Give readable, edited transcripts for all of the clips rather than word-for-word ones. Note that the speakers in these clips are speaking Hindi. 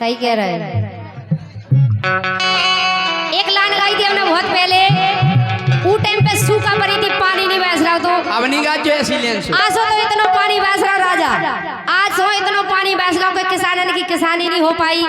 सही कह रहे हैं। एक लाइन गाई थी हमने बहुत पहले, वो टाइम पे सूखा पड़ी थी, पानी नहीं बरस रहा, तो अब नहीं गा जो ऐसी लेंस आज तो इतना पानी बरस रहा राजा, आज तो इतना पानी बरस रहा कि किसानों की किसानी नहीं हो पाई,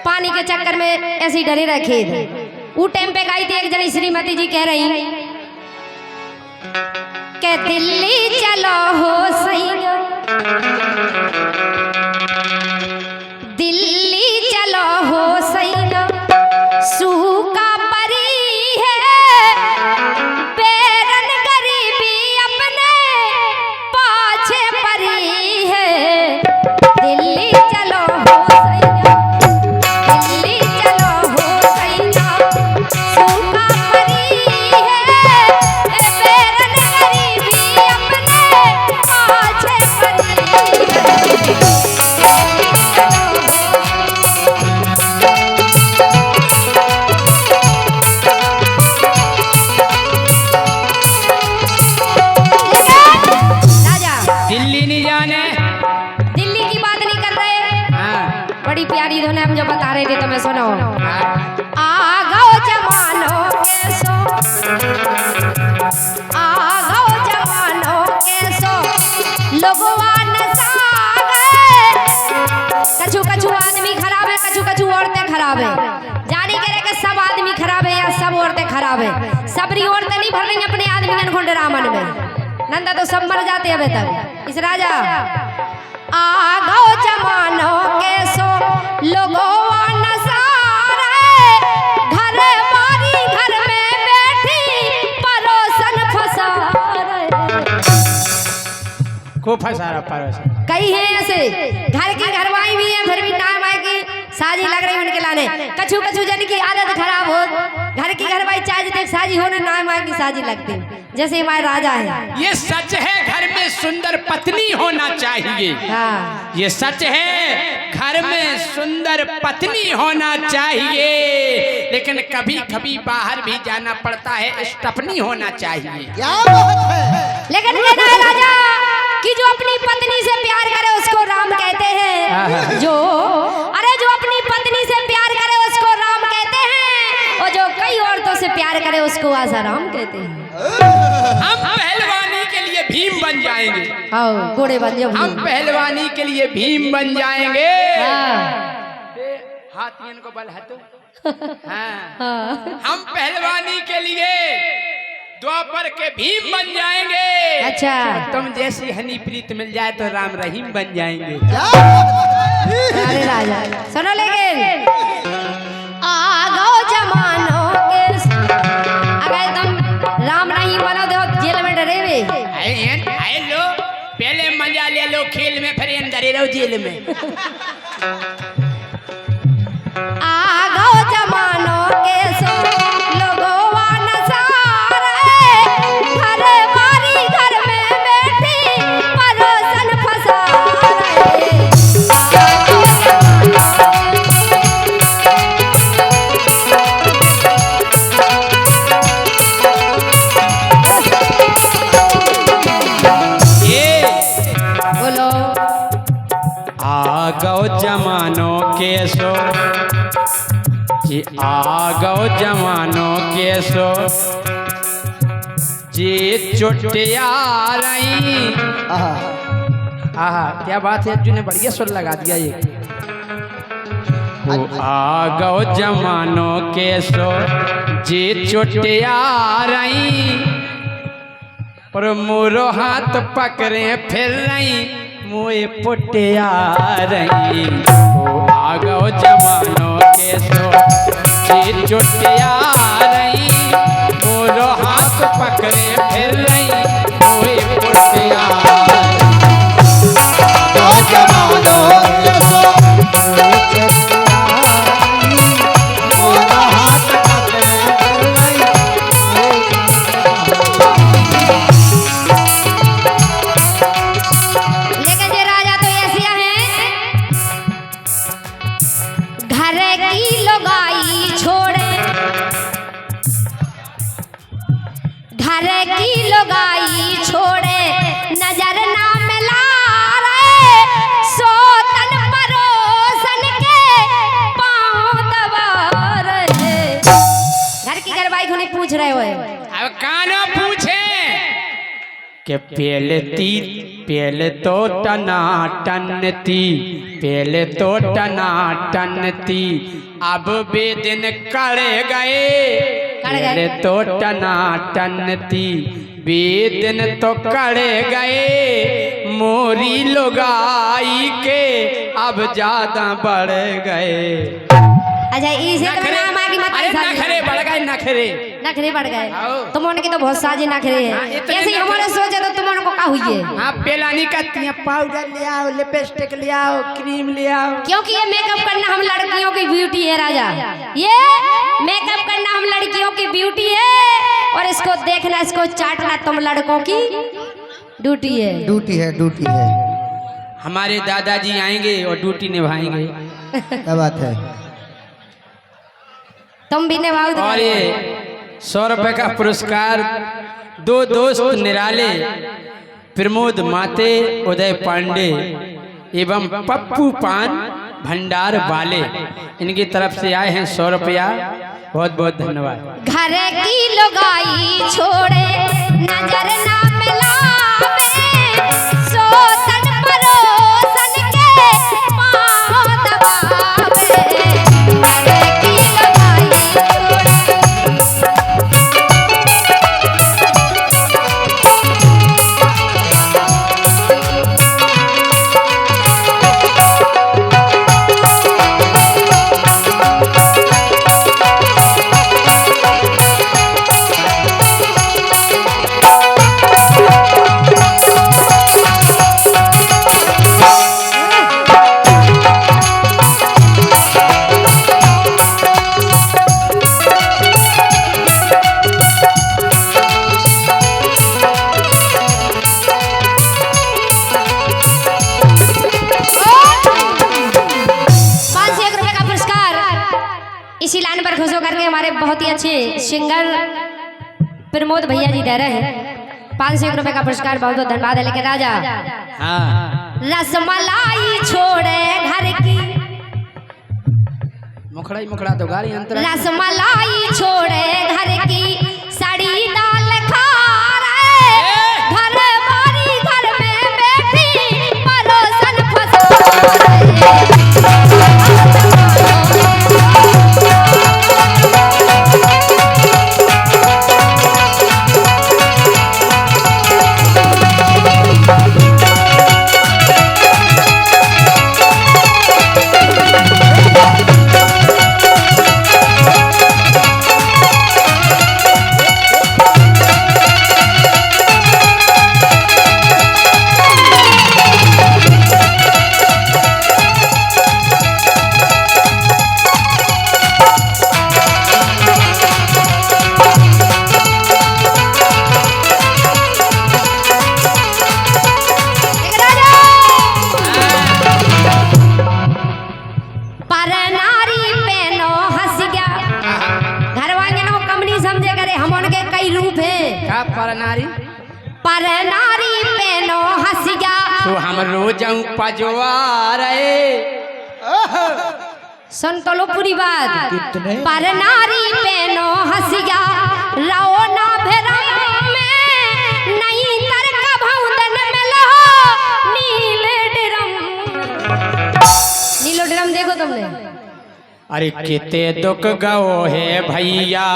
पानी के चक्कर में ऐसे डरे रखे थे। वो टाइम पे गाई थी एक जनी श्रीमती जी कह रही के दिल्ली चलो हो सही, दिल्ली चलो हो सही, सूखा परी है बेरन गरीबी अपने पाछे परी है, दिल्ली चलो हो सही, दिल्ली चलो हो सही, सूखा परी है बेरन गरीबी अपने पाछे परी है। दिल्ली नहीं जाने, दिल्ली की बात नहीं कर रहे, बड़ी प्यारी धुन हम जो बता रहे थे तुम्हें सुनो। आ गओ जमानो के सो, आ गओ जमानो के सो, लोगवा नशा गए, कछु कछु आदमी खराब है, कछु कछु औरतें खराब है, जानी करे कि सब आदमी खराब है या सब औरतें खराब है, सबरी औरतें नहीं भर रही अपने आदमी को डरामन में, नंदा तो सब मर जाते हैं तब। इस राजा आ गओ जमानो के सो, लोगों नसारे, घर बारी घर में बैठी परोसन फसा रहे, को फंसा रहा परोसन। कई हैं ऐसे घर की घरवाई भी है, फिर भी टाइम आए कि साजी लग रही उनके लाने, कछु कछु जन की आदत खराब हो, घर की घरवाई चाहे तक साजी होने नाम आए की साजी लगती, जैसे हमारे राजा है। ये सच है, घर में सुंदर पत्नी होना चाहिए। हाँ। ये सच है, घर में सुंदर पत्नी होना चाहिए, लेकिन कभी कभी बाहर भी जाना पड़ता है, स्टपनी होना चाहिए। क्या बात है। लेकिन कहना है राजा कि जो अपनी पत्नी से प्यार करे उसको राम कहते हैं, जो अरे जो अपनी पत्नी से प्यार करे उसको राम कहते हैं, और जो कई औरतों से प्यार करे उसको आसाराम कहते हैं। हम पहलवानी के लिए भीम बन जाएंगे, आओ घोड़े बन जाओ, हम पहलवानी के लिए भीम बन जाएंगे। हाथियन को बल हतो। हाँ। हम पहलवानी के लिए द्वापर के भीम बन जाएंगे। अच्छा, तुम जैसी हनी प्रीत मिल जाए तो राम रहीम बन जाएंगे। अरे राजा सुनो, लेकिन आ गओ जमानो के, अगर तुम राम नहीं बनो तो जेल में डरे हुए। आए लो, पहले मजा ले लो खेल में, फिर अंदर रहो जेल में। आ गओ जमानो के सो, लोगों नसारे, घर बारी घर में बैठी परोसन फसा रहे। बोलो आ गओ जमानो के सो, जी आ गओ जमानो के सो, जी चुटिया रही। आहा क्या बात है, अर्जुन ने बढ़िया सुर लगा दिया ये। आ गओ जमानो के सो, जी चुटिया रही, और मोरो हाथ पकड़े फिर रही, मोए पुटिया रही। आ गओ जमानो के सो, जी चुटिया रही, मोरो हाथ पकड़े फिर रही, मोए पुटिया घर की लुगाई छोड़े नजर ना मिला रे, सोतन परोसन के पूछ रहे हो? अब कानो पूछे कि पहले तो टनाटनती, पहले तो टनाटनती, अब बेदिन कड़े गए। पहले तो टनाटनती, बेदिन तो कड़े गए, मोरी लुगाई के अब ज्यादा बढ़ गए। अच्छा इसे तो नाम आगे मत नखरे बढ़ गए, नखरे नखरे बढ़ गए। तुम उनके तो बहुत साजे नखरे हैं। ऐसे ही हमारे सोचे तो तुम उनको का हुई है? आप पेलानी करती हैं, पाउडर ले आओ, लिपस्टिक ले आओ, क्रीम ले आओ। क्योंकि ये मेकअप करना हम लड़कियों की ब्यूटी है राजा। ये मेकअप करना हम लड़कियों की ब्यूटी है और इसको देखना, इसको चाटना तुम लड़कों की ड्यूटी है। ड्यूटी है, ड्यूटी है। हमारे दादाजी आएंगे और ड्यूटी निभाएंगे। क्या बात है? तुम भी निभाओ। और ये 100 रुपए का पुरस्कार दो दोस्त निराले, प्रमोद माते, उदय पांडे एवं पप्पू पान भंडार वाले, इनकी तरफ से आए हैं 100 रुपया। बहुत बहुत धन्यवाद। घर की लुगाई छोड़े नजर ना मिलावे, सोतन परोसन के पाँव दबावे। घर की लुगाई छोड़े इसी लाइन पर खुश होकर के हमारे बहुत ही अच्छे सिंगर प्रमोद भैया जी दे रहे हैं 500 रुपए का पुरस्कार। बहुत बहुत धन्यवाद है। लेकिन राजा रसमलाई छोड़े घर की, मुखड़ा तो गाड़ी अंतर। रसमलाई छोड़े घर की, साड़ी दाल खा रहे, घर बारी घर में बैठी परोसन फंसा पर नारी पेनो हसिया तो हम रोज पजवार। सुन तो लो पूरी बात। पर नारी पेनो हसिया रहो ना भरम में, नहीं तर का भौंदन में लहो नीले ड्रम। नीलो ड्रम देखो तुमने? अरे किते दुख गो है भैया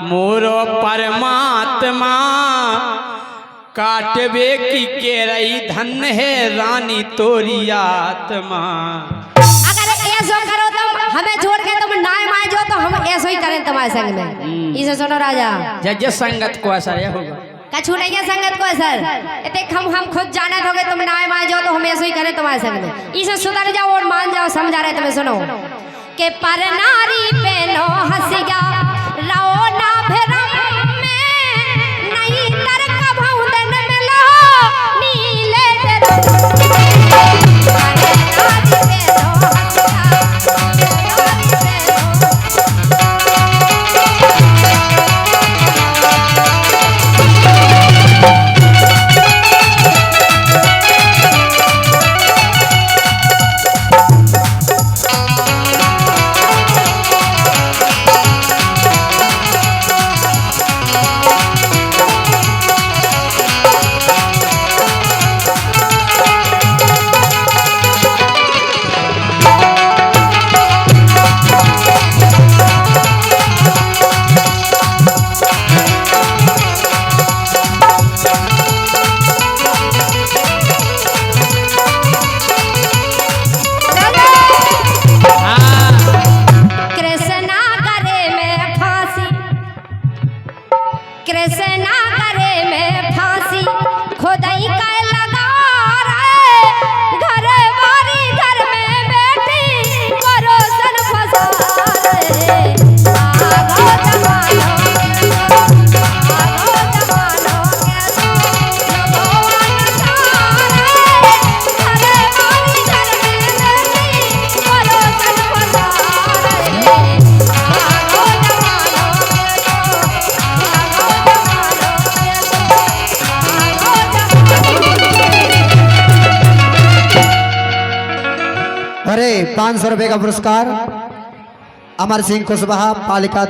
मोरो परमात्मा, काटबे की केरई धन है रानी तोरी आत्मा। अगर ऐसा करो तुम हमें छोड़ के तुम नाय माय जो तो हम ऐसा ही करें तुम्हारे संग में। इसे सुनो राजा, जज संगत को असर होगा, कछु नहीं है संगत को असर। इतने हम खुद जाने दोगे तुम नाय माय जो तो हम ऐसा ही करें तुम्हारे संग में। इसे सुधर जाओ और मान जाओ। समझा रहे तुम्हें? सुनो के पर नारी पेनो हसिया रहो ना भरम में, नहीं तर का भौंदन में लहो नीले ड्रम। अरे 500 रुपए का पुरस्कार अमर सिंह कुशवाहा पालिका